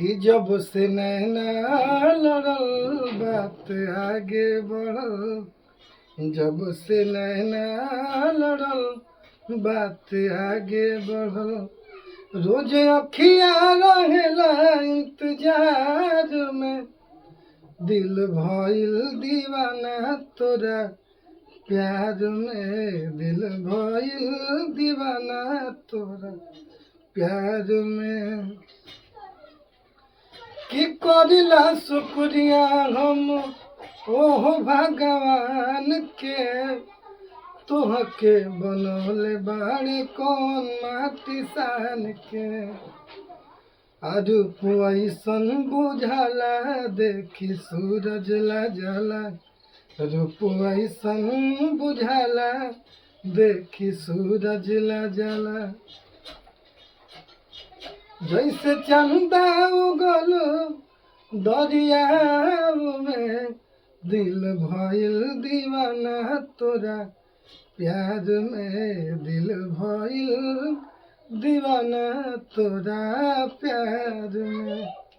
कि जब से नैना लड़ल बात आगे बढ़ल, जब से नैना लड़ल बात आगे बढ़ल, रोज अखिया रहेला इंतजार में, दिल भइल दीवाना तोरा प्यार में, दिल भइल दीवाना तोरा प्यार में। कि करिला शुक्रिया हम ओह भगवान के, तोहके बनौले बाड़ी कौन माटी सान के। रूप ऐसन बुझाला देखी सूरज ला जाला, रूप ऐसन बुझाला देखी सूरज ला जाला। जैसे चंदा उगल दरिया में, दिल भइल दीवाना तोरा प्यार में, दिल भइल दीवाना तोरा प्यार में।